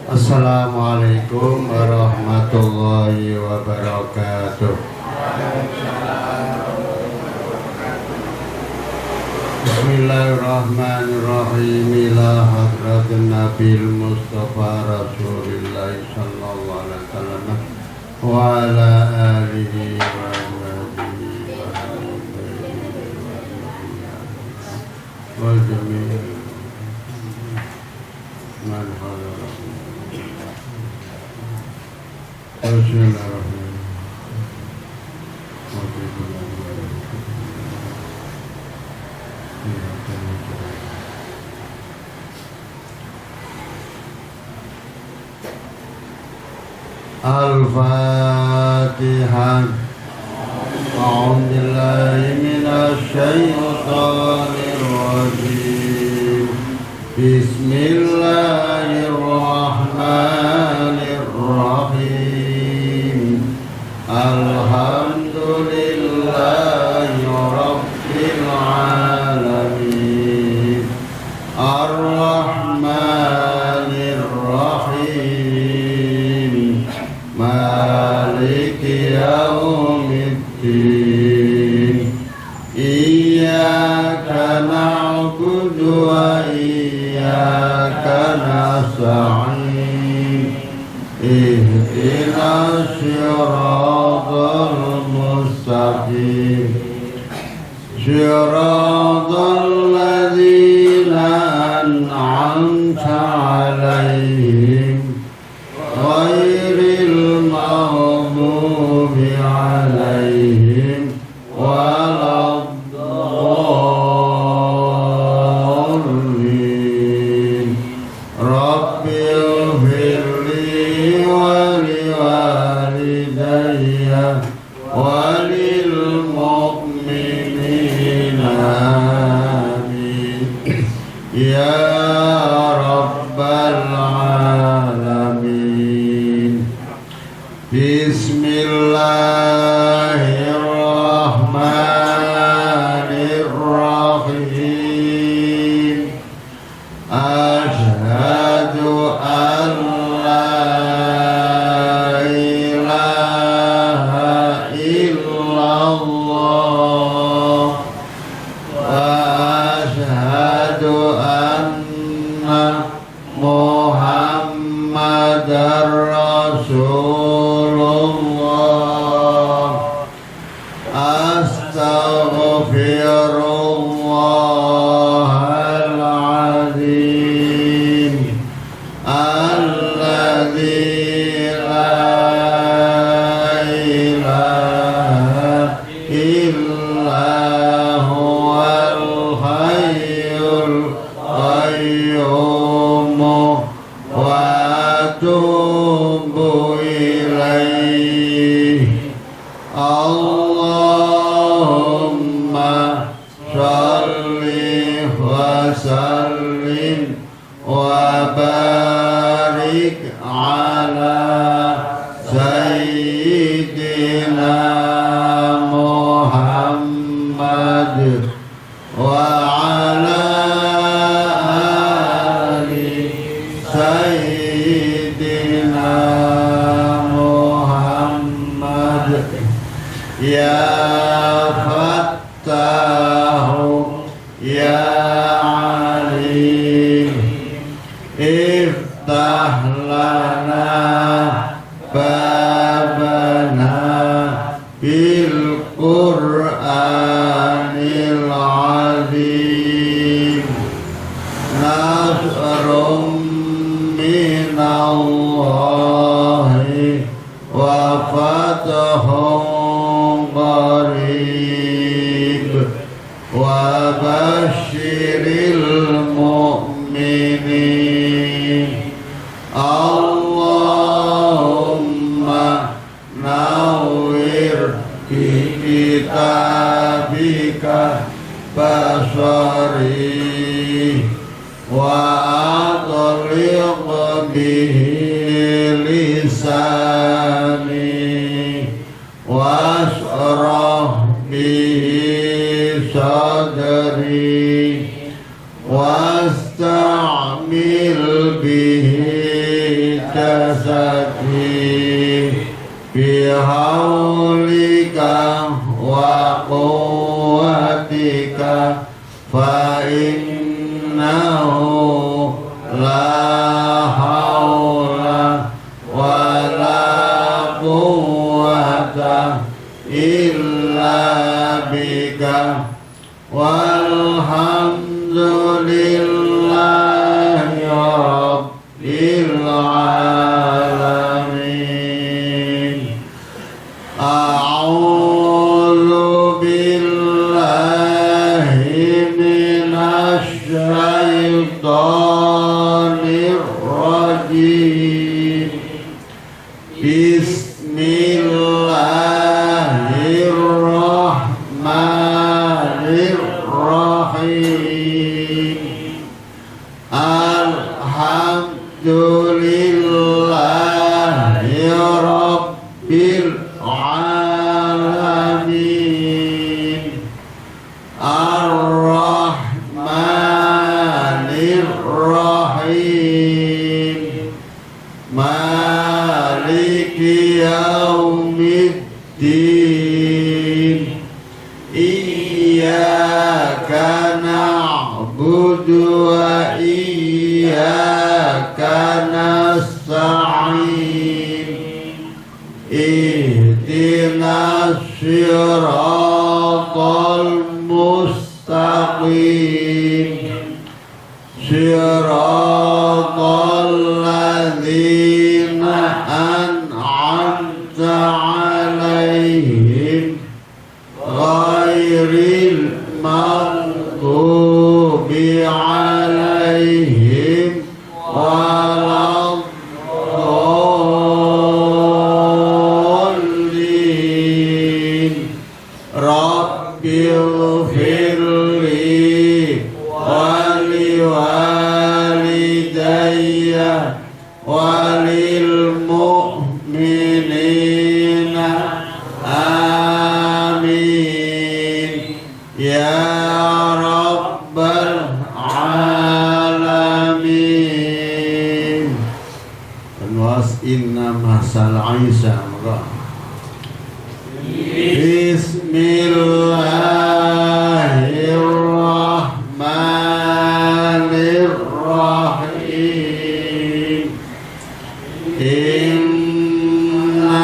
Assalamualaikum warahmatullahi wabarakatuh. Bismillahirrahmanirrahim. Ila hadratin Nabil Mustafa Rasulillah sallallahu alaihi wasallam wa ala alihi wa sahbihi wa jami'il man hadara. Bismillahirrahmanirrahim. Al-Fatihah. A'udzu billahi minasy syaithanir rajim. Bismillahirrahmanirrahim. Alhamdulillahi rabbil alamin. Ar-Rahmanir Rahim. Maliki yaumiddin. Iyyaka na'budu wa iyyaka nasta'in. Ihdinas siratal mustaqim. Siratal ladzina an'amta 'alaihim ghairil maghdubi 'alaihim waladdallin. Rabbighfirli wa liwalidayya wa lil mu'minina amin. Ya rabbal alamin. Bismillahirrahmanirrahim. Asyhadu an la ilaha illallah wa asyhadu anna Muhammadar Rasulullah. Astaghfirullahaladzim alladzi la ilaha illa huwal hayyul qayyum wa atubu ilaih. Allahumma sholli wa sallim wa barik ala sayyidina Muhammad wa ala ali sayyidina Muhammad. Ya Fattahu ya Alim, iftah lana babana bil Qur'anil azim. Nasrum minallahi wa fathun qarib wa basyiril mu'minin. Allahumma nawwir bi kitabika basari wa adliq bihi lisani washrah bihi sadri wasta'mil bihi فإنه لا حول ولا قوة إلا بك والحمد لله رب العالمين. أعوذ بالله من الشيطان الرجيم. بسم الله الرحمن الرحيم. الحمد لله رب العالمين. الرحمن الرحيم. مالك يوم الدين. إياك نعبد وإياك نستعين. اهدنا الصراط المستقيم. صراط الذين أنعمت عليهم غير المغضوب عليهم ولا الضالين. رب اغفر لي ولوالدي وللمؤمنين آمين يا رب العالمين. Was inna masal Aisyah. Bismillahirrahmanirrahim. Inna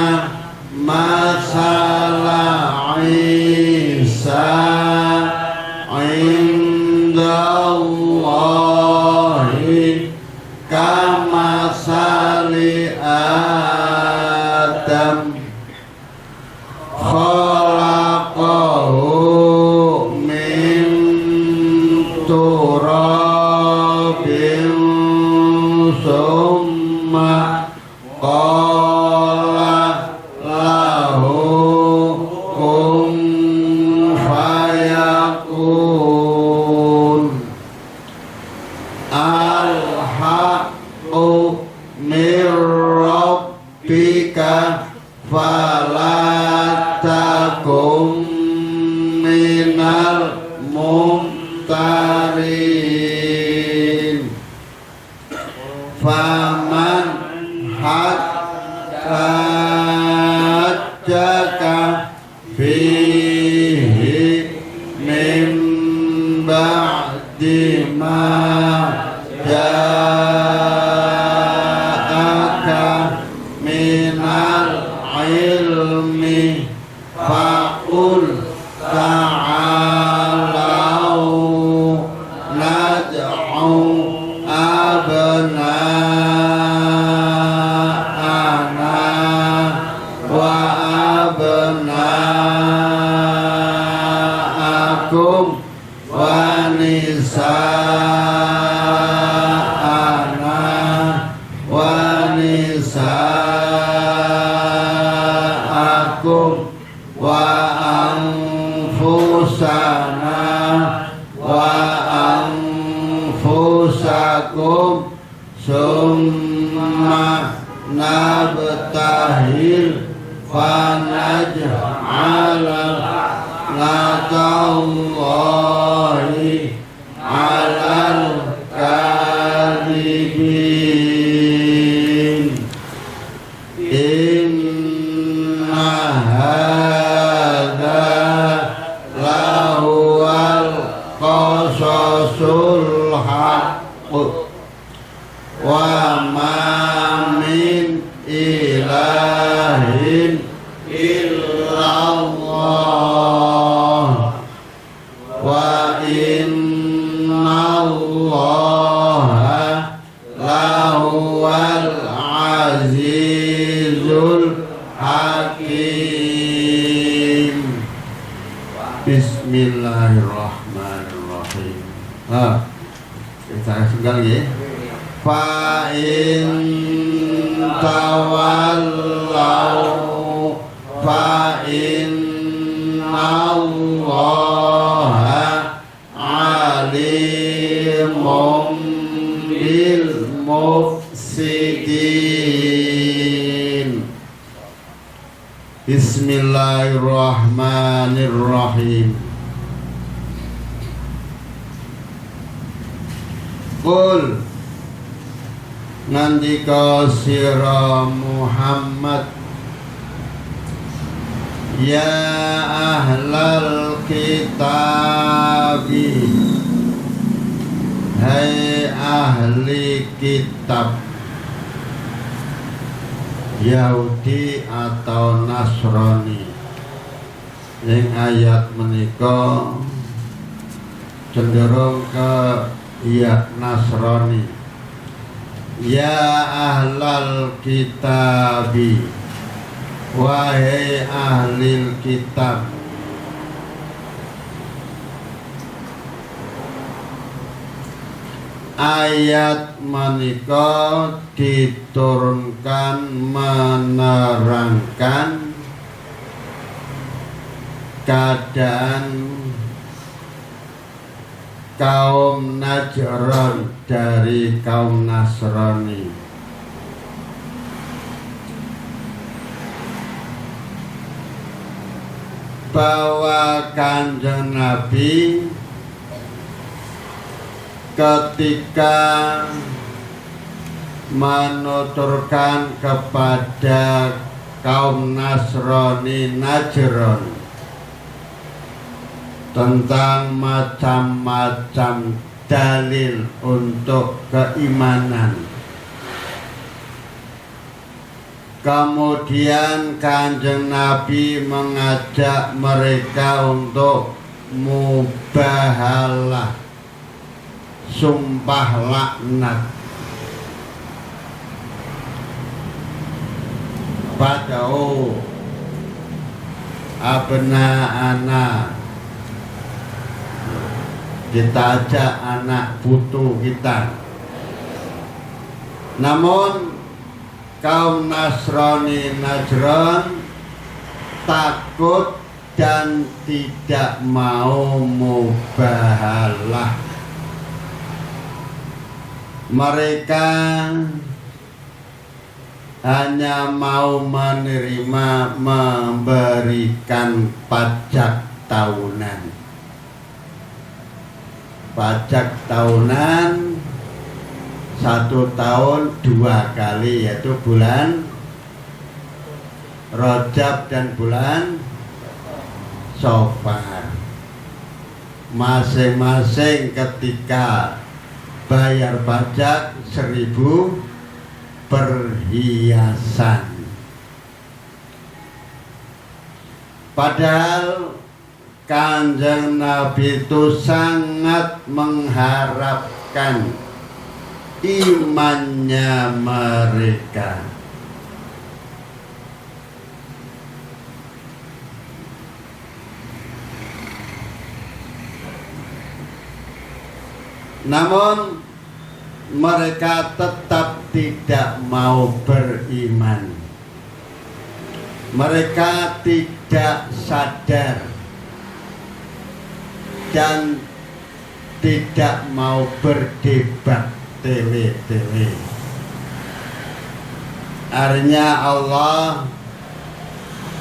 masala Isa indallahi kamasali Adam khalaqahu min turabin summa qala lahu kun fayakun. Al-haqqu min rabbika fala takum minal mumtarin. Faman hajjaka fihi min ba'di ma ja'aka minal ilmi faqul ta'alau nad'u abna'ana wa abna'akum wa nisa'ana wa nisa'akum wa anfusana wa anfusakum summa nabtahil fanaj'ala latallahi alal kadhibin. Inna hadza lahuwal qasas wa ma min ilahin illallah wa innallaha lahuwal azizul hakim. Bismillahirrahmanirrahim. Kita singgal ya. Fa in tawallaw fa innallaha alimun bil mufsidin. Bismillahirrahmanirrahim. Qul nandika sira Muhammad, ya ahlal kitabi, hai ahli kitab, Yahudi atau Nasrani. Yang ayat menika cenderung ke Nasrani. Ya ahlal kitabi, wahai ahli kitab, ayat menika diturunkan menerangkan keadaan kaum Najran dari kaum Nasrani. Bahwa Kanjeng Nabi ketika menuturkan kepada kaum Nasrani Najran tentang macam-macam dalil untuk keimanan. Kemudian Kanjeng Nabi mengajak mereka untuk mubahalah, sumpah laknat padau abna-ana, kita ajak anak putu kita. Namun kaum Nasrani Najran takut dan tidak mau mubahalah. Mereka hanya mau menerima, memberikan pajak tahunan. Pajak tahunan 1 tahun 2 kali, yaitu bulan Rajab dan bulan Syawal. Masing-masing ketika bayar pajak 1000 perhiasan. Padahal Kanjeng Nabi itu sangat mengharapkan imannya mereka. Namun mereka tetap tidak mau beriman. Mereka tidak sadar dan tidak mau berdebat tele-tele. Akhirnya Allah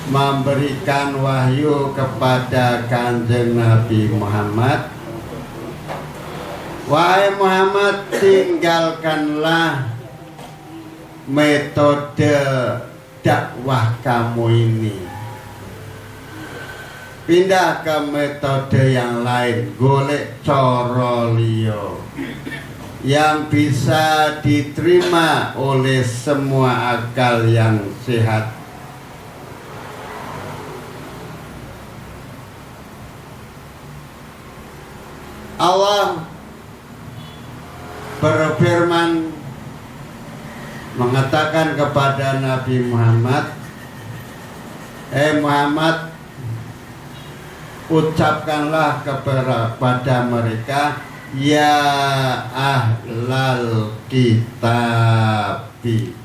memberikan wahyu kepada Kanjeng Nabi Muhammad, wahai Muhammad, tinggalkanlah metode dakwah kamu ini, pindah ke metode yang lain, golek cara liya. yang bisa diterima oleh semua akal yang sehat. Allah berfirman mengatakan kepada Nabi Muhammad, Muhammad, ucapkanlah kepada mereka, ya ahlal kitabi.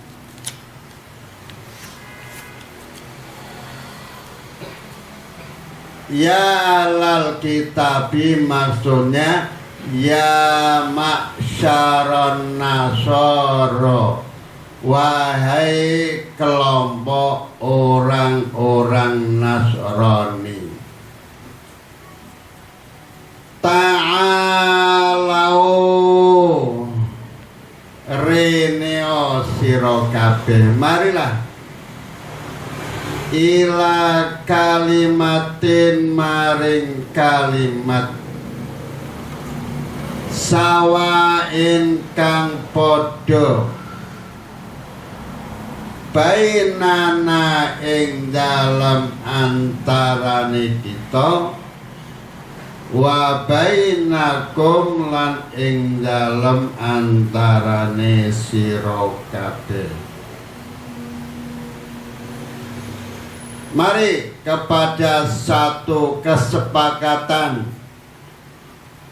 Ya ahlal kitabi maksudnya ya ma'syaron nasoro, wahai kelompok orang-orang Nasrani, ta'alau reneo sira kabeh, marilah ila kalimatin maring kalimat sawain kang padha bainana ing dalam antarane kita wa bainakum lan ing dalam antarane sira kabeh. Mari kepada satu kesepakatan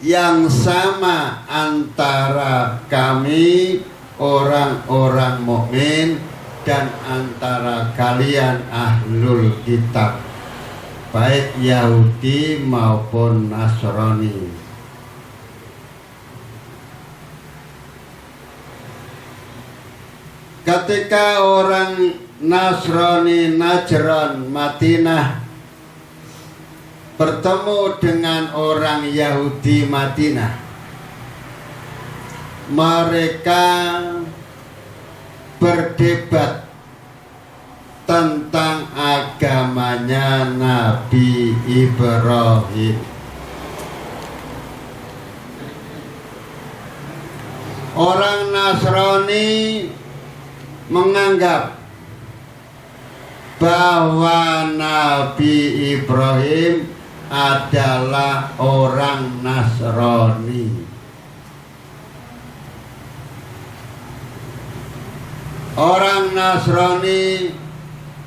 yang sama antara kami orang-orang mukmin dan antara kalian ahlul kitab, baik Yahudi maupun Nasrani. Ketika orang Nasrani Najran Madinah bertemu dengan orang Yahudi Madinah, mereka berdebat tentang agamanya Nabi Ibrahim. Orang Nasrani menganggap bahwa Nabi Ibrahim adalah orang Nasrani. Orang Nasrani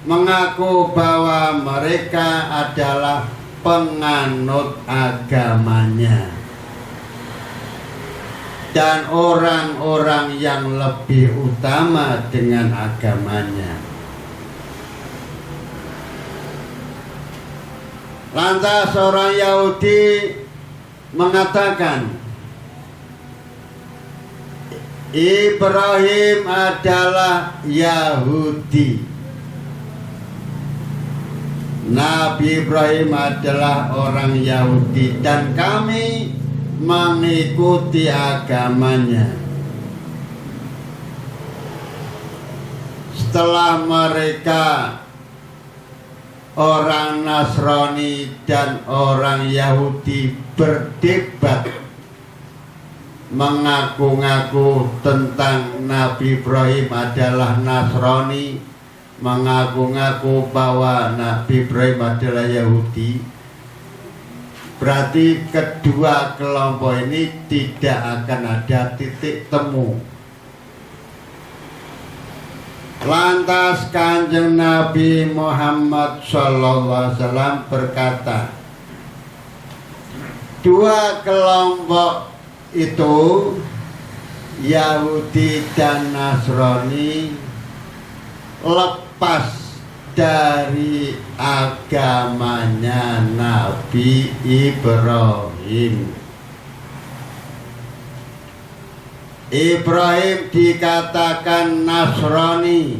mengaku bahwa mereka adalah penganut agamanya dan orang-orang yang lebih utama dengan agamanya. Lantas orang Yahudi mengatakan Ibrahim adalah Yahudi, Nabi Ibrahim adalah orang Yahudi dan kami mengikuti agamanya. Setelah mereka orang Nasrani dan orang Yahudi berdebat mengaku-ngaku tentang Nabi Ibrahim adalah Nasrani, mengaku-ngaku bahwa Nabi Ibrahim adalah Yahudi, berarti kedua kelompok ini tidak akan ada titik temu. Lantas Kanjeng Nabi Muhammad SAW berkata, dua kelompok itu, Yahudi dan Nasrani, lepas dari agamanya Nabi Ibrahim. Ibrahim dikatakan Nasrani,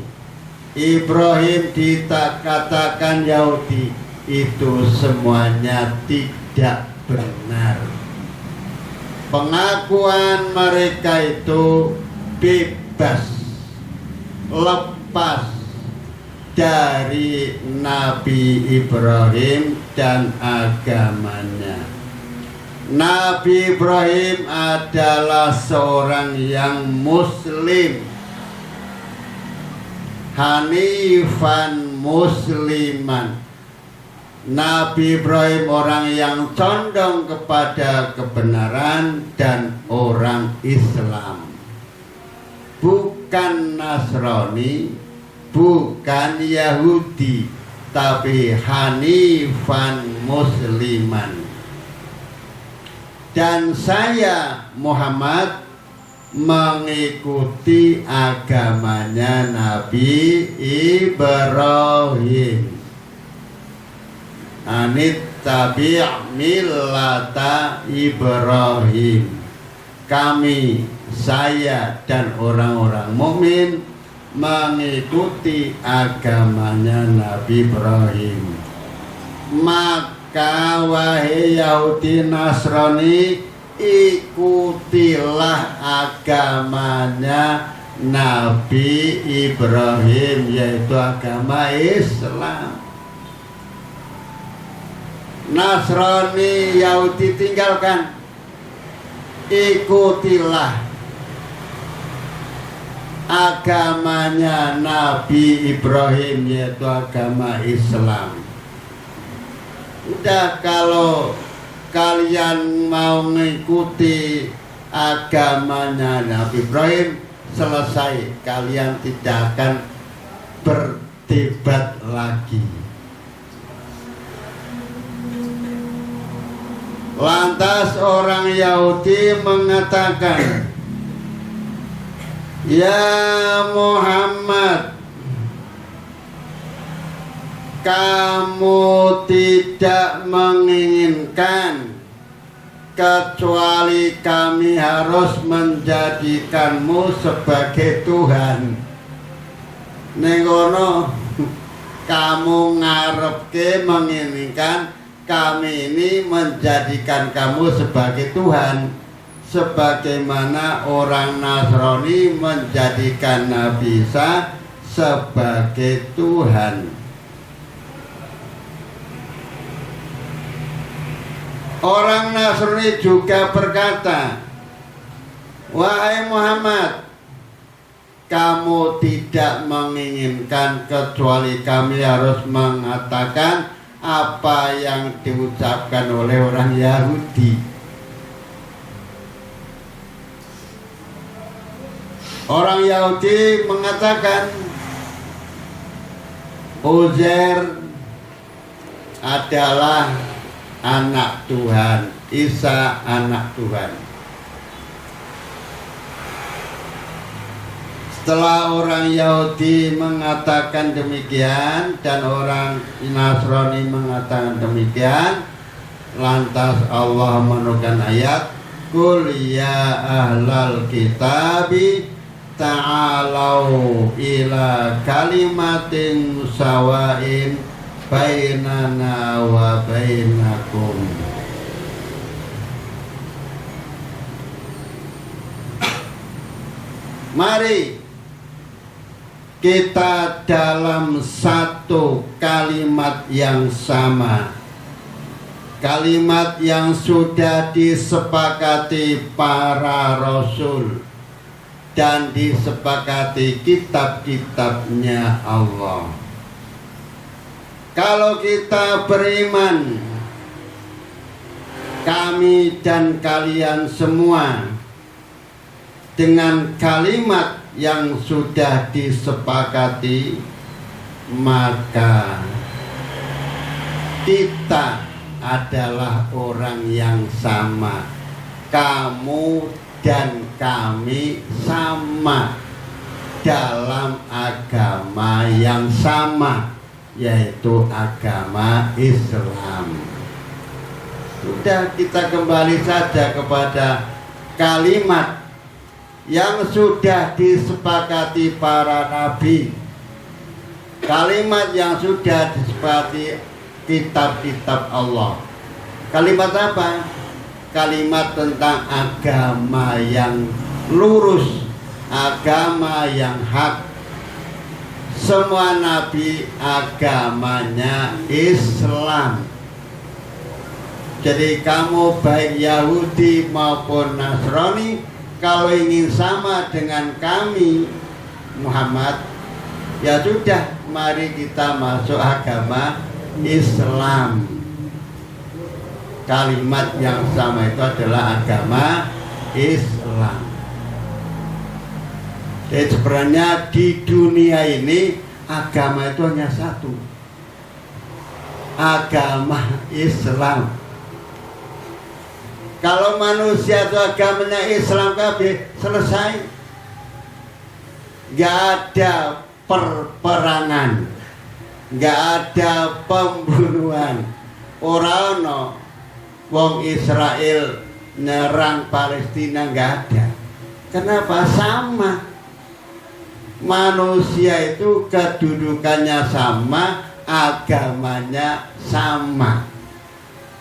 Ibrahim dikatakan Yahudi, itu semuanya tidak benar. Pengakuan mereka itu bebas, lepas dari Nabi Ibrahim dan agamanya. Nabi Ibrahim adalah seorang yang muslim, hanifan musliman. Nabi Ibrahim orang yang condong kepada kebenaran dan orang Islam, bukan Nasrani, bukan Yahudi, tapi hanifan musliman. Dan saya Muhammad mengikuti agamanya Nabi Ibrahim. Anit tabi' millata Ibrahim. Kami, saya dan orang-orang mukmin mengikuti agamanya Nabi Ibrahim. Maka wahai Yahudi Nasrani, ikutilah agamanya Nabi Ibrahim, yaitu agama Islam. Nasrani, Yahudi tinggalkan, ikutilah agamanya Nabi Ibrahim, yaitu agama Islam. Udah, kalau kalian mau mengikuti agamanya Nabi Ibrahim, selesai, kalian tidak akan berdebat lagi. Lantas orang Yahudi mengatakan, ya Muhammad, kamu tidak menginginkan kecuali kami harus menjadikanmu sebagai Tuhan. Nengono kamu ngarepke menginginkan kami ini menjadikan kamu sebagai Tuhan, sebagaimana orang Nasrani menjadikan Nabi Isa sebagai Tuhan. Orang Nasrani juga berkata, wahai Muhammad, kamu tidak menginginkan kecuali kami harus mengatakan apa yang diucapkan oleh orang Yahudi. Orang Yahudi mengatakan Uzair adalah anak Tuhan, Isa anak Tuhan. Setelah orang Yahudi mengatakan demikian dan orang Nasrani mengatakan demikian, lantas Allah menurunkan ayat, Qul ya ahlal kitabi ta'alau ila kalimatin sawain bainana wa bainakum. Mari kita dalam satu kalimat yang sama, kalimat yang sudah disepakati para rasul dan disepakati kitab-kitabnya Allah. Kalau kita beriman, kami dan kalian semua, dengan kalimat yang sudah disepakati, maka kita adalah orang yang sama. Kamu dan kami sama dalam agama yang sama, yaitu agama Islam. Sudah, kita kembali saja kepada kalimat yang sudah disepakati para nabi, kalimat yang sudah disepakati kitab-kitab Allah. Kalimat apa? Kalimat tentang agama yang lurus, agama yang hak. Semua nabi agamanya Islam. Jadi kamu baik Yahudi maupun Nasrani, kalau ingin sama dengan kami Muhammad, ya sudah, mari kita masuk agama Islam. Kalimat yang sama itu adalah agama Islam. Jadi sebenarnya di dunia ini agama itu hanya satu, agama Islam. Kalau manusia itu agamanya Islam kabeh, selesai. Gak ada perperangan, gak ada pembunuhan. Orang wong Israel nyerang Palestina, gak ada. Kenapa? Sama. Manusia itu kedudukannya sama, agamanya sama.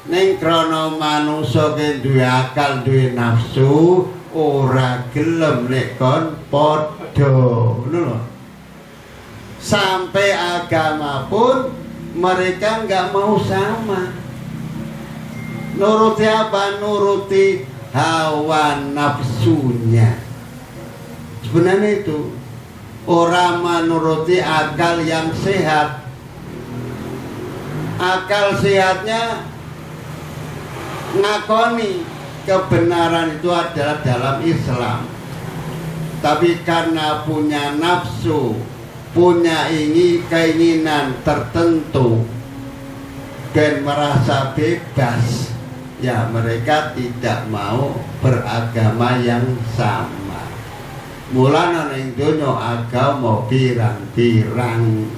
Ning krono manusa ki duwe akal, duwe nafsu, ora gelem nek kon padha. Ngono lho. Sampai agama pun mereka nggak mau sama. Nuruti apa? Nuruti hawa nafsunya. Sebenarnya itu orang menuruti akal yang sehat. Akal sehatnya ngakoni kebenaran itu adalah dalam Islam. Tapi karena punya nafsu, punya keinginan tertentu dan merasa bebas, ya mereka tidak mau beragama yang sama. Mulane ning donya agama pirang-pirang.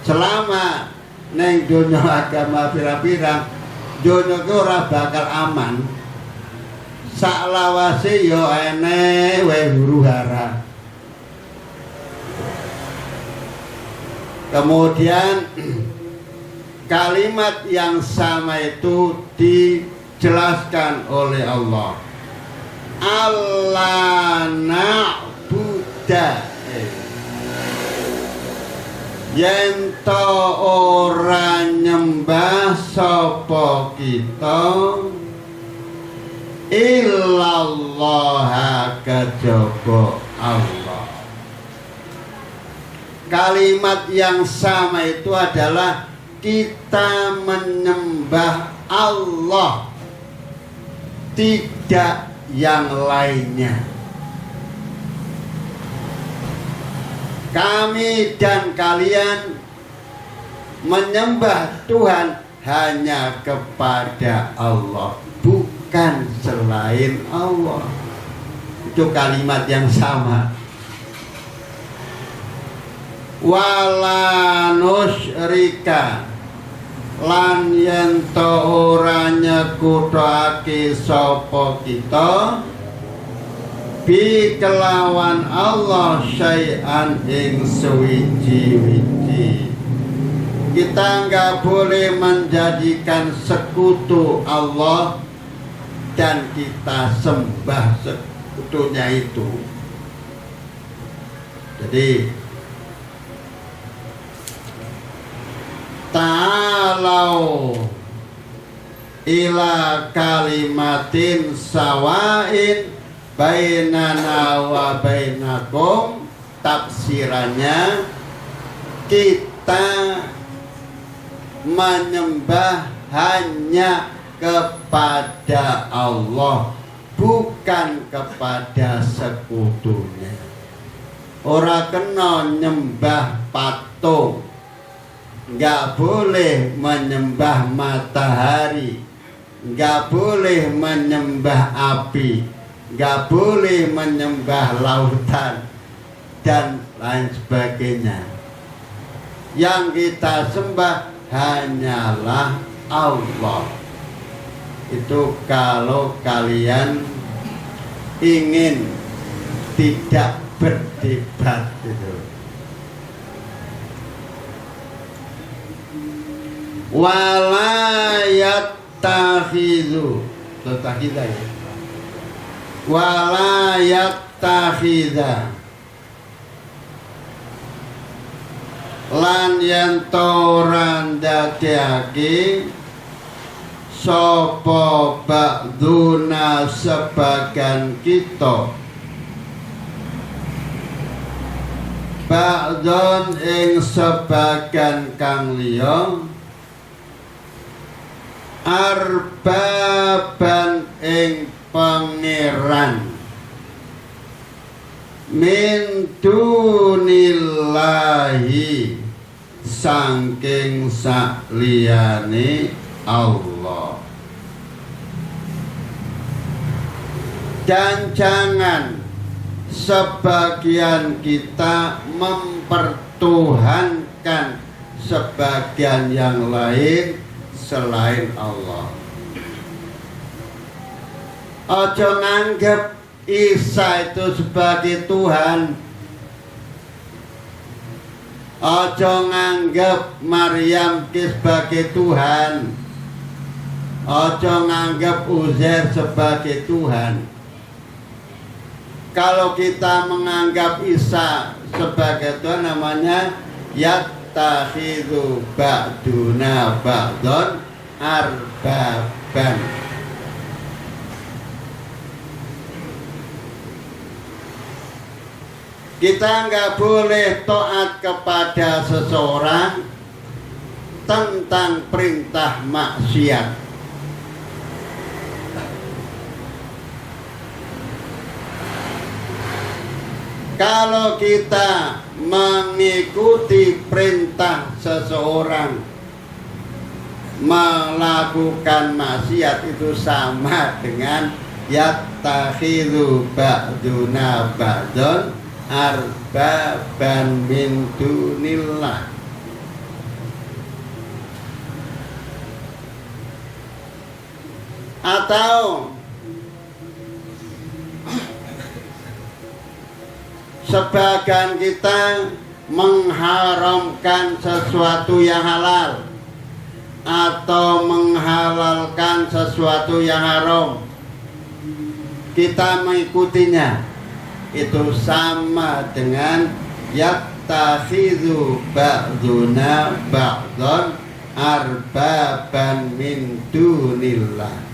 Selama ning donya agama pirang-pirang, donya ki ora bakal aman. Sak lawase ya enek wae huru-hara. Kemudian kalimat yang sama itu dijelaskan oleh Allah. Allah na'buda, yento ora nyembah sapa kita illallah kejaba Allah. Kalimat yang sama itu adalah kita menyembah Allah, tidak yang lainnya. Kami dan kalian menyembah Tuhan hanya kepada Allah, bukan selain Allah. Itu kalimat yang sama. Wala nusyrika lan yen to ora nyekutake sapa kita bi kelawan Allah syai'an ing suwiji-wiji. Kita nggak boleh menjadikan sekutu Allah dan kita sembah sekutunya itu. Jadi ta'alau ila kalimatin sawain bainana wa bainakum. Tafsirannya, kita menyembah hanya kepada Allah, bukan kepada sekutunya. Ora kena nyembah patung, nggak boleh menyembah matahari, nggak boleh menyembah api, nggak boleh menyembah lautan dan lain sebagainya. Yang kita sembah hanyalah Allah. Itu kalau kalian ingin tidak berdebat itu. Wala yattakhidhu, ya. Wala yattakhidha lan yen toran dadekake sapa ba'duna sebagian kita ba'don ing sebagian kang liya arbaban ing pangeran min dunillahi saking sakliyane Allah. Dan jangan sebagian kita mempertuhankan sebagian yang lain selain Allah. Ojo nganggep Isa itu sebagai Tuhan. Ojo nganggep Maryam sebagai Tuhan. Ojo nganggep Uzair sebagai Tuhan. Kalau kita menganggap Isa sebagai Tuhan, namanya yattakhidhu ba'duna ba'don arbaban. Kita nggak boleh taat kepada seseorang tentang perintah maksiat. Kalau kita mengikuti perintah seseorang melakukan maksiat, itu sama dengan yattakhidhu ba'duna ba'don arbaban min dunillah. Atau sebagian kita mengharamkan sesuatu yang halal atau menghalalkan sesuatu yang haram, kita mengikutinya, itu sama dengan yattakhidhu ba'duna ba'don arbaban min dunillah.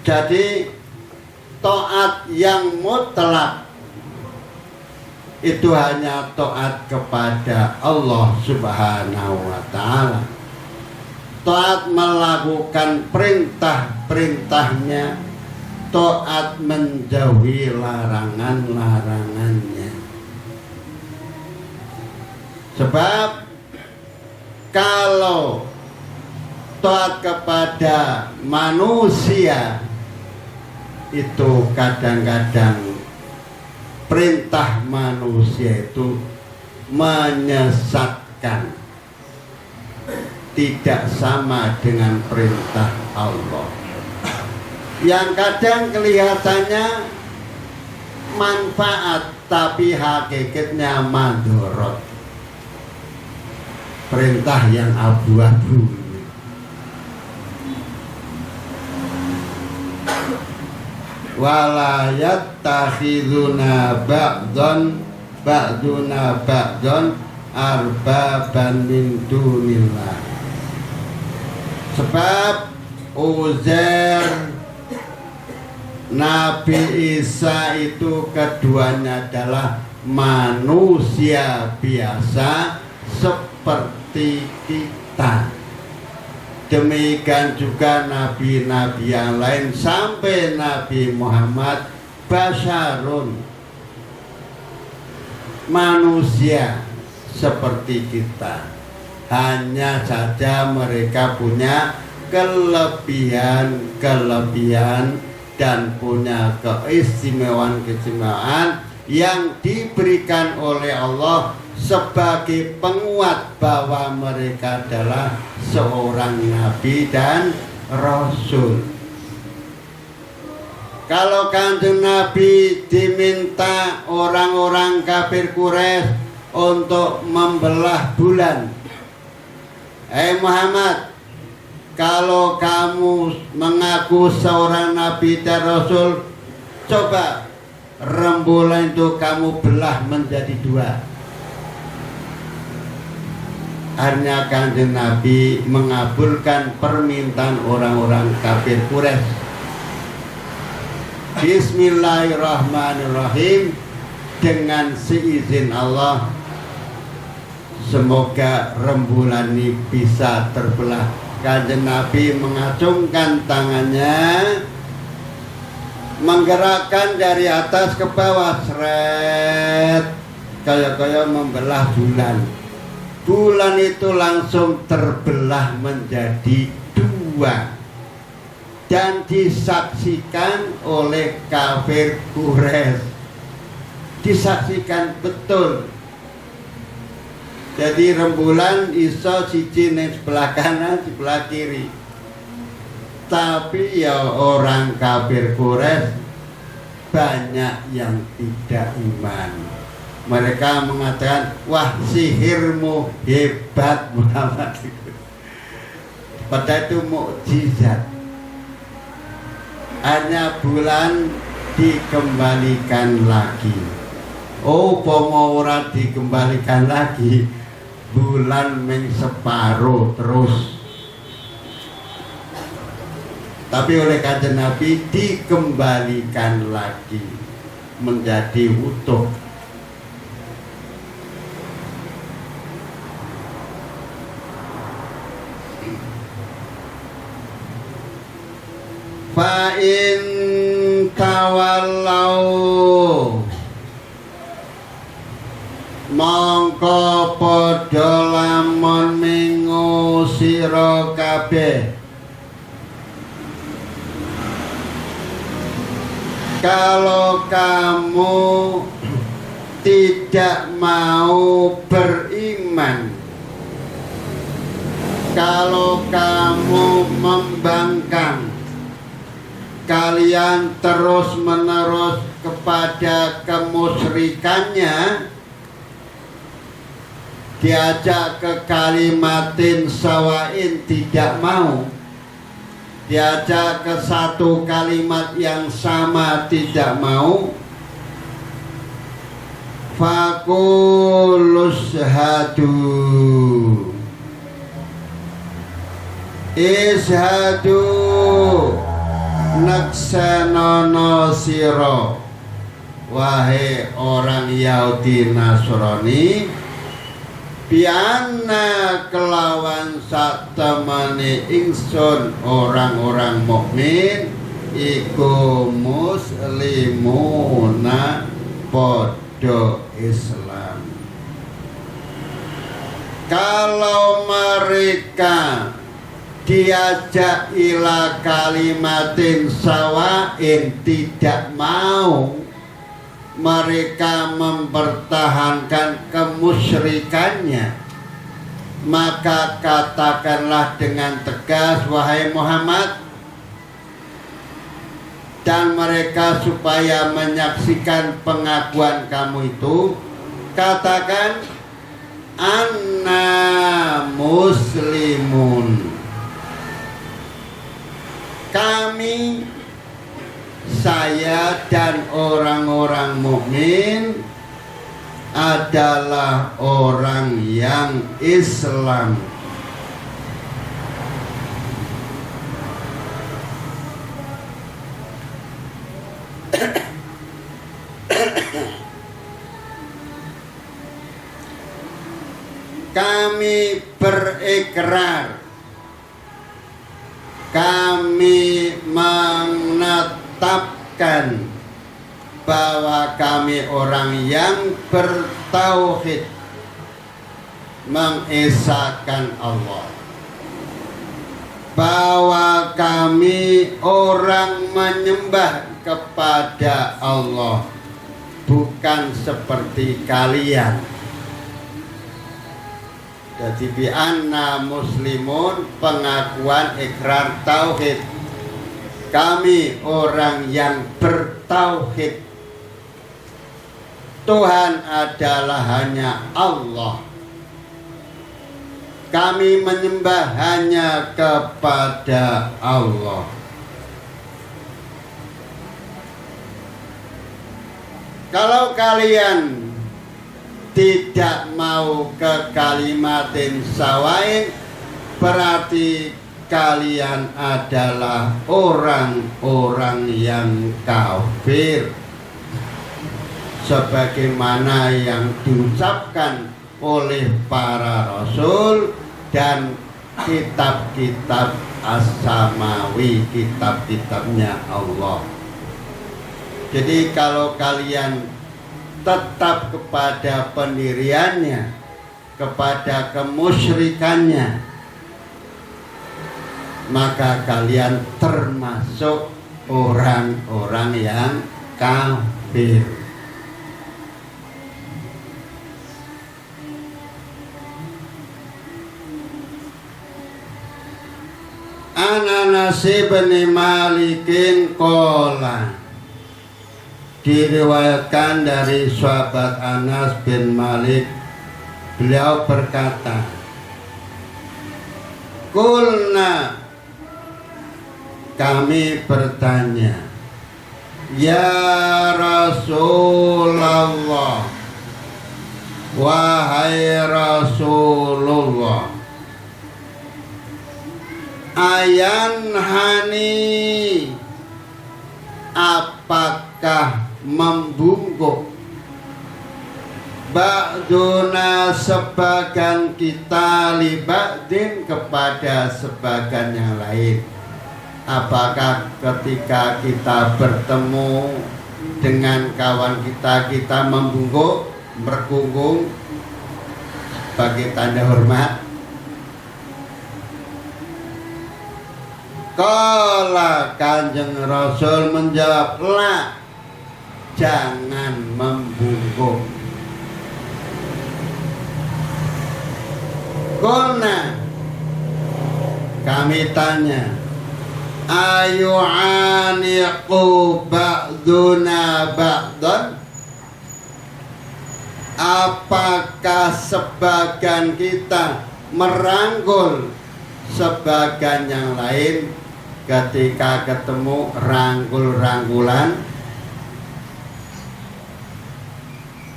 Jadi taat yang mutlak itu hanya taat kepada Allah Subhanahu wa ta'ala. Taat melakukan perintah-perintahnya, taat menjauhi larangan-larangannya. Sebab kalau taat kepada manusia itu kadang-kadang perintah manusia itu menyesatkan, tidak sama dengan perintah Allah. Yang kadang kelihatannya manfaat tapi hakikatnya madorot. Perintah yang abu-abu. Wala yattakhiduna ba'duna ba'don arbaban min dunillah. Sebab Uzair, Nabi Isa itu keduanya adalah manusia biasa seperti kita. Demikian juga nabi-nabi yang lain sampai Nabi Muhammad basyarun, manusia seperti kita. Hanya saja mereka punya kelebihan dan punya keistimewaan yang diberikan oleh Allah sebagai penguat bahwa mereka adalah seorang nabi dan rasul. Kalau Kanjeng Nabi diminta orang-orang kafir Quraisy untuk membelah bulan, Muhammad, kalau kamu mengaku seorang nabi dan rasul, coba rembulan itu kamu belah menjadi dua. Akhirnya Kanjeng Nabi mengabulkan permintaan orang-orang kafir Quraisy. Bismillahirrahmanirrahim. Dengan seizin Allah, semoga rembulan ini bisa terbelah. Kanjeng Nabi mengacungkan tangannya, menggerakkan dari atas ke bawah, seret, kayak membelah bulan. Bulan itu langsung terbelah menjadi dua dan disaksikan oleh kafir Quraisy. Disaksikan betul. Jadi rembulan iso siji ning sebelah kanan, sebelah kiri. Tapi ya orang kafir Quraisy banyak yang tidak iman. Mereka mengatakan, wah sihirmu hebat Muhammad. Padahal itu mukjizat. Hanya bulan dikembalikan lagi. Oh, pomo ora dikembalikan lagi, bulan meng separuh terus. Tapi oleh Kanjeng Nabi dikembalikan lagi menjadi utuh. Fa'in tawallau mongko padha lamun mingu sira kabeh, kalau kamu tidak mau beriman, kalau kamu membangkang, kalian terus-menerus kepada kemusyrikannya, diajak ke kalimatin sawain tidak mau, diajak ke satu kalimat yang sama tidak mau, fakulus hadu, ishadu naksanono siro, wahai orang Yahudi Nasrani, biana kelawan satemene ingsun orang-orang mukmin iku muslimuna podo Islam. Kalau mereka diajak ila kalimatin sawain tidak mau, mereka mempertahankan kemusyrikannya, maka katakanlah dengan tegas, wahai Muhammad, dan mereka supaya menyaksikan pengakuan kamu itu, katakan anna muslimun, kami, saya dan orang-orang mukmin adalah orang yang Islam. Kami berikrar, kami menetapkan bahwa kami orang yang bertauhid, mengesahkan Allah, bahwa kami orang menyembah kepada Allah, bukan seperti kalian. Jadi bi anna muslimun, pengakuan ikrar tauhid, kami orang yang bertauhid, Tuhan adalah hanya Allah, kami menyembah hanya kepada Allah. Kalau kalian tidak mau ke kalimatin sawain, berarti kalian adalah orang-orang yang kafir, sebagaimana yang diucapkan oleh para rasul dan kitab-kitab as-samawi, kitab-kitabnya Allah. Jadi kalau kalian tetap kepada pendiriannya, kepada kemusyrikannya, maka kalian termasuk orang-orang yang kafir. Anas bin Malikin qala, diriwayatkan dari sahabat Anas bin Malik, beliau berkata, Qulna, kami bertanya, ya Rasulullah, wahai Rasulullah, ayan hani, apakah membungkuk ba'duna, sebagian kita, li ba'din, kepada sebagian yang lain. Apakah ketika kita bertemu dengan kawan kita, kita membungkuk, berkungkung sebagai tanda hormat? Kala, Kanjeng Rasul menjawab, la, jangan membungkuk. Qulna, kami tanya, ayu aniqu ba'duna ba'dan, apakah sebagian kita merangkul sebagian yang lain ketika ketemu rangkul-rangkulan?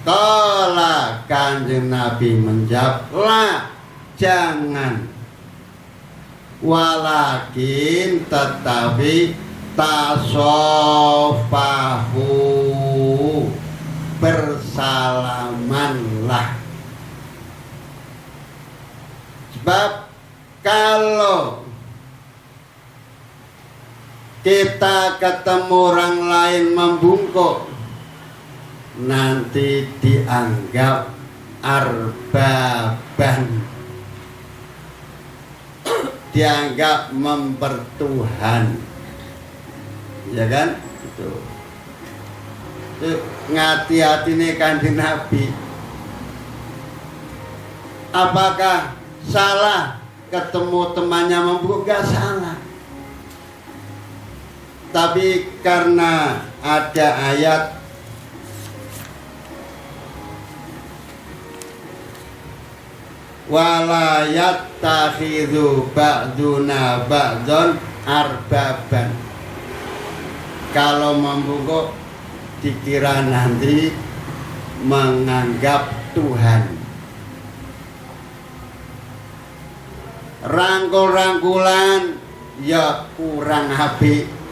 Kala, Kanjeng Nabi menjawab, la, jangan, walakin, tetapi, tasofahu, bersalamanlah. Sebab kalau kita ketemu orang lain membungkuk, nanti dianggap arbaban, dianggap mempertuhan, ya kan? Itu ngati-hati nih Kanjeng Nabi. Apakah salah ketemu temannya membungkuk? Gak salah. Tapi karena ada ayat wala yattakhidhu ba'duna ba'don arbaban, kalau membungkuk dikira nanti menganggap Tuhan. Rangkul-rangkulan ya kurang apik.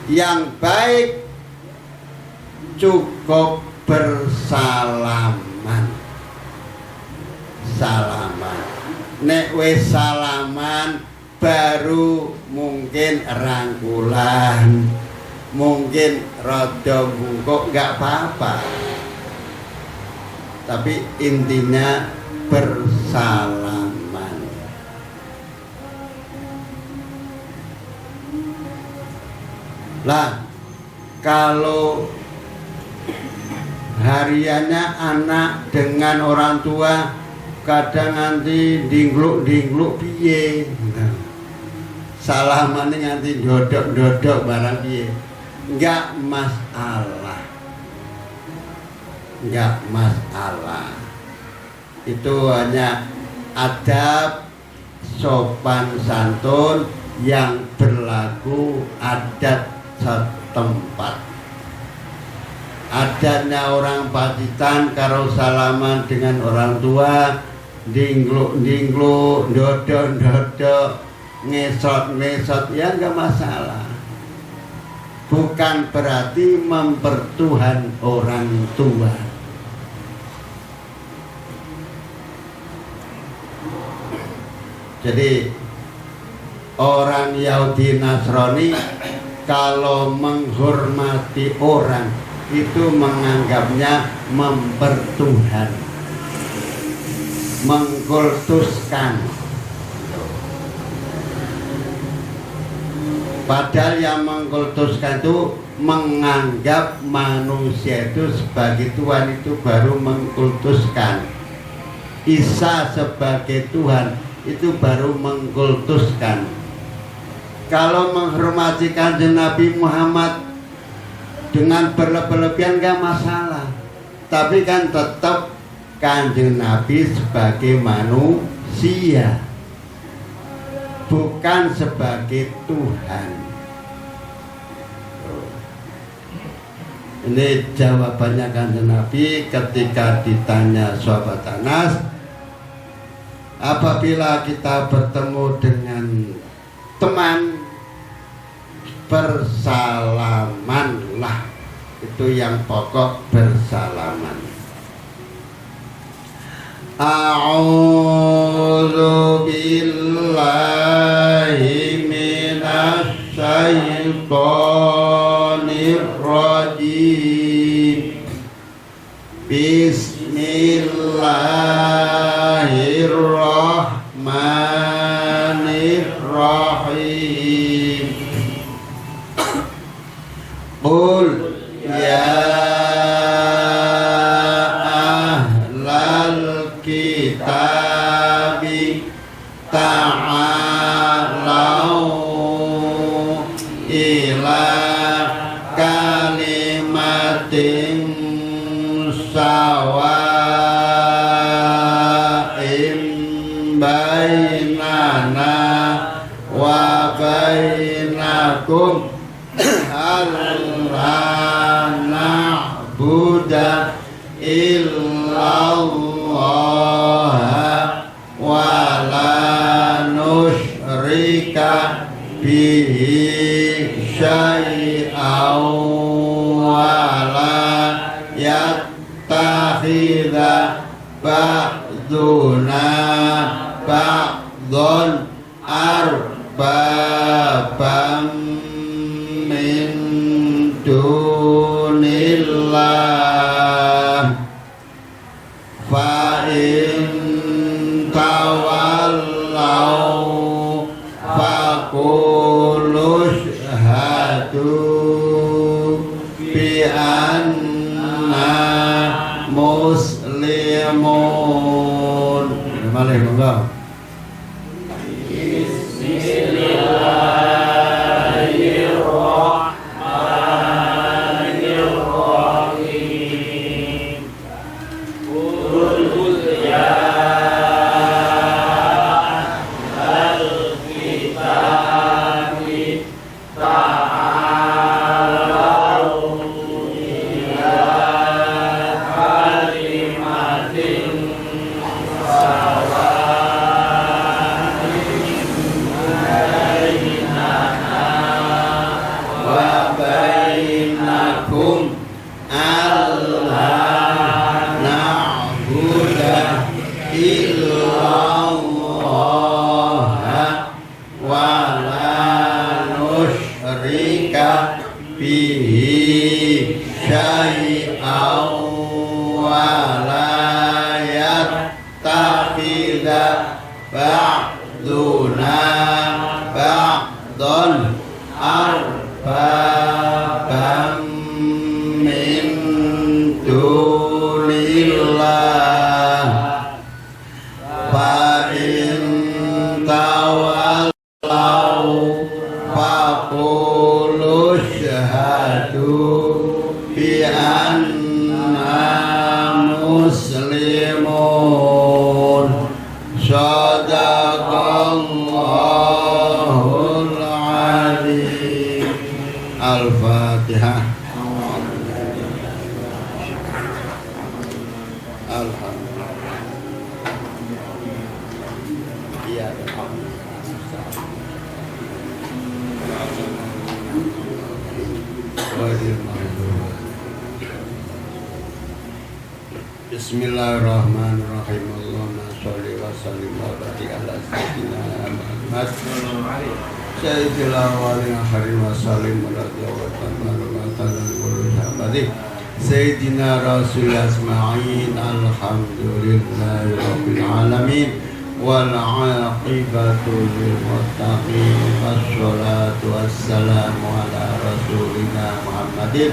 Yang baik cukup bersalaman. Salaman. Nek wis salaman baru mungkin rangkulan, mungkin rada bungkuk, gak apa-apa. Tapi intinya bersalaman. Lah, kalau hariannya anak dengan orang tua kadang nanti dingluk-dingluk piye, salaman nganti dodok-dodok barang piye, enggak masalah, enggak masalah. Itu hanya adab sopan santun yang berlaku adat setempat. adatnya orang Pacitan karo salaman dengan orang tua, dingkluk-dingkluk, ndodok-ndodok, ngesot-ngesot, ya enggak masalah. Bukan berarti mempertuhan orang tua. Jadi orang Yahudi Nasrani kalau menghormati orang itu menganggapnya mempertuhan, mengkultuskan. Padahal yang mengkultuskan itu menganggap manusia itu sebagai Tuhan, itu baru mengkultuskan. Isa sebagai Tuhan itu baru mengkultuskan. Kalau menghormati Kanjeng Nabi Muhammad dengan berlebihan gak masalah, tapi kan tetap Kanjeng Nabi sebagai manusia, bukan sebagai Tuhan. Ini jawabannya Kanjeng Nabi ketika ditanya sahabat Anas, apabila kita bertemu dengan teman, bersalamanlah. Itu yang pokok, bersalaman. A'udzu billahi minasy syaithanir rajim. Bismillahirrahmanirrahim. Qul ya ahlal kitabi ta'alau ila kalimatin sawa'im bainana wa bainakum alla na'budu illallah wa la nusyrika bihi syai'an wa la yattakhidha ba'duna ba'dhan arbabam min dunillah fa in tawallaw faqulu syahadu bi anna muslimun. Malih monggo. Alhamdulillah. Iya, Bismillahirrahmanirrahim. Allahumma sholli wa sallim wa barik ala sayyidina Muhammad sayyidil awwalin akhirin wa sallim ala jawatan barokatan kullu sahabati sayyidina rasul asma'in. Alhamdulillahi rabbil alamin wal 'aqibatu lil muttaqin wassalatu wassalamu ala rasulina Muhammadin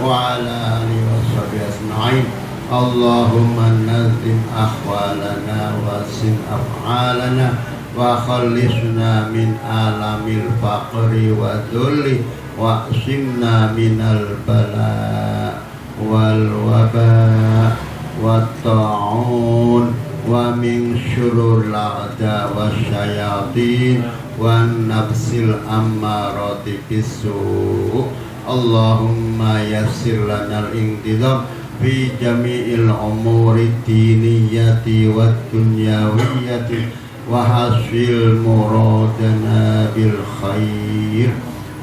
wa ala alihi washabihi asma'in. Allahumma nazim ahwalana wa sin af'alana wa khallisna min alamil faqri wa dhulli wa asimna minal bala wal waba wa ta'un wa min syurur la'da wa syayatin wa nafsil ammarati bisu. Allahumma yassir lana al-intidam fi jami'il umuri diniyati wa dunyawiyati wa hasil muradana bil khair.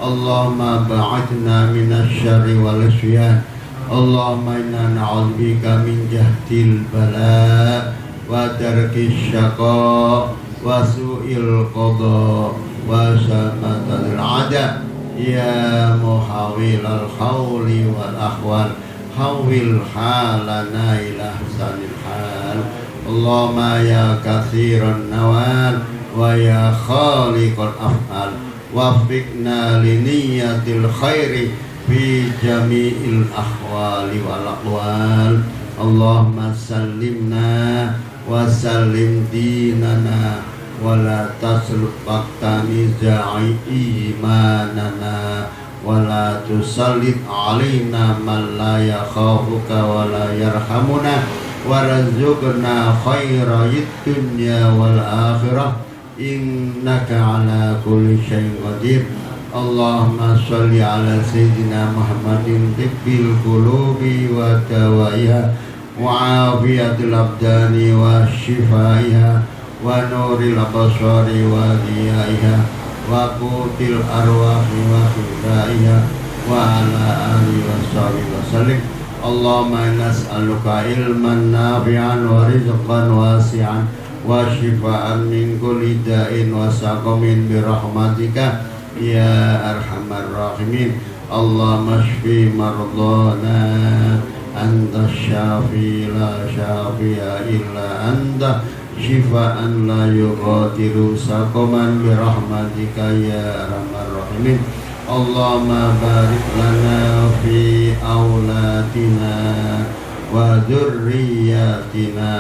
Allahumma ba'idna minas syarri wal isyan. Allahumma inna na'udzubika min jahdil bala wa darkis syaqa wa su'il qada wa samatatil adab. Ya muhawilal khawli wal ahwal hawil halana ila ahsanil hal. Allahumma ya kathiran nawal wa ya khaliqal af'al waffiqna li niyatil khairi fi jami'il ahwali wal aqwal. Allahumma sallimna wa sallim dinana wa la tasluk waqtani za'i imanana wa la tusallit alaina man la yakhafuka wa la yarhamuna warzuqna khairat dunya wal akhirah innaka ala kulli syai'in qadir. Allahumma sholli ala sayyidina Muhammadin tibbil qulubi wa dawaiha wa afiyatil abdani wa shifaiha wa nuril absari wa diyaiha wa qutil arwahi wa hidaiha wa ala alihi wa sahbihi wa sallim. Allahumma nas'aluka ilman nafi'an wa rizqan wasi'an wa shifaan min kulli da'in wa saqamin bi rahmatika ya arhamar rahimin. Allahumma shfi mardana anta syafi la syafi'a illa anta shifaan la yughadiru saqaman bi rahmatika ya arhamar rahimin. Allahumma barik lana fi auladina wa dzurriyyatina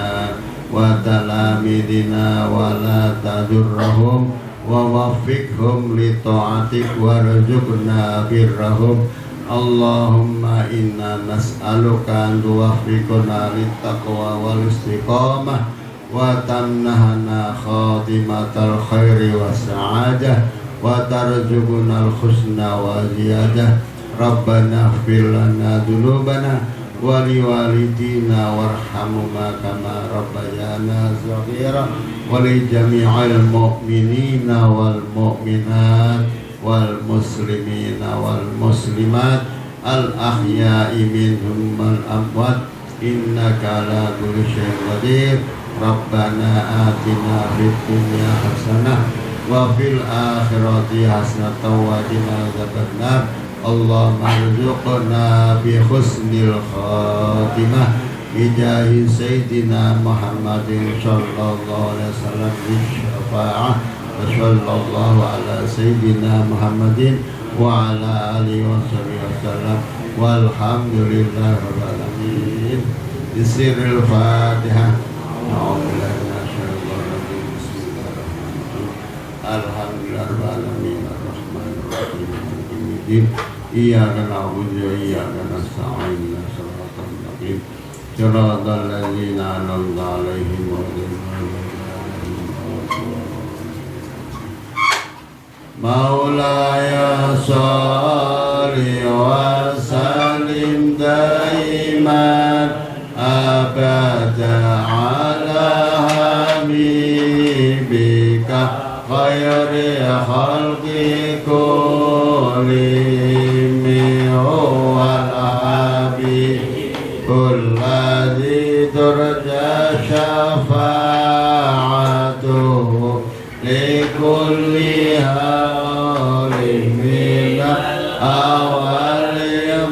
wa talamidina wa la tadurrahum wa waffiqhum li ta'atik warzuqna birrahum. Allahumma inna nas'aluka an tuwaffiqna lit taqwa wal istiqamah wa tamnahana khatimatal khairi was sa'adah wa tarzuqnal husna wa ziyadah. Rabbana ighfir lana dzunubana wa liwalidina warhamhuma kama rabbayana shaghira wa li jami'il mu'minina wal mu'minat wal muslimina wal muslimat al ahya'i minhum wal amwat innaka ala kulli syai'in qadir. Rabbana atina fid dunya hasanah wa fil akhirati hasanatan wa qina adzabannar. Allahumma rzuqna bi husnil khatimah bi jahi sayyidina Muhammadin sallallahu alaihi wasallam bi syafa'ah wa sallallahu ala sayyidina Muhammadin wa ala alihi wa sahbihi wasallam walhamdulillahi rabbil alamin. Bismillahil Fatihah. A'udzubillahi minasyaitonir rajim. Bismillahirrahmanirrahim. Alhamdulillahirabbil alamin arrahmanir rahim maliki yaumiddin. Iyyaka na'budu wa iyyaka nasta'in ihdinas siratal mustaqim siratal ladzina an'amta 'alaihim ghairil maghdubi 'alaihim waladdallin. Maulaya sholli wa sallim daiman abada ala habibika khairi khalqi kullihim wal habibul ladzi turja syafa'atuhu likulli hawlin min awal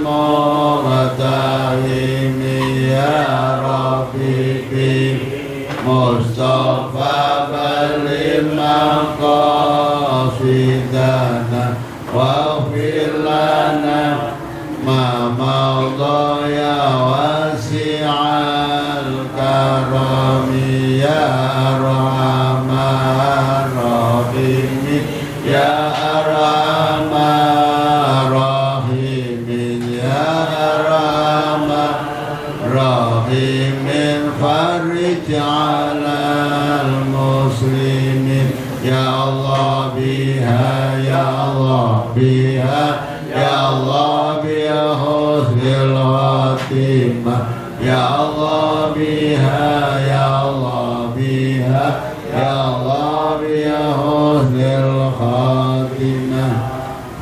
mu'tahim ya Rabbi Mustafa balim maqasidana waghfir lana ma madha ya wasi'al karami ya arhamar rahimin ya arhamar rahimin ya arhamar rahimin farij alal muslimin ya Allah biha ya Allah biha ya Allah biha husnul khatimah ya Allah biha ya Allah biha ya Allah biha husnul khatimah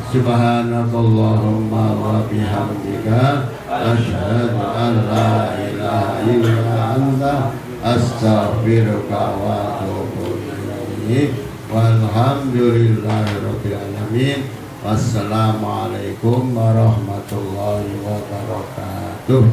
subhanakallahumma wa bihamdika asyhadu an la ilaha illa anta astaghfiruka wa atubu ilaik walhamdulillahi rabbil alamin. Wassalamualaikum warahmatullahi wabarakatuh.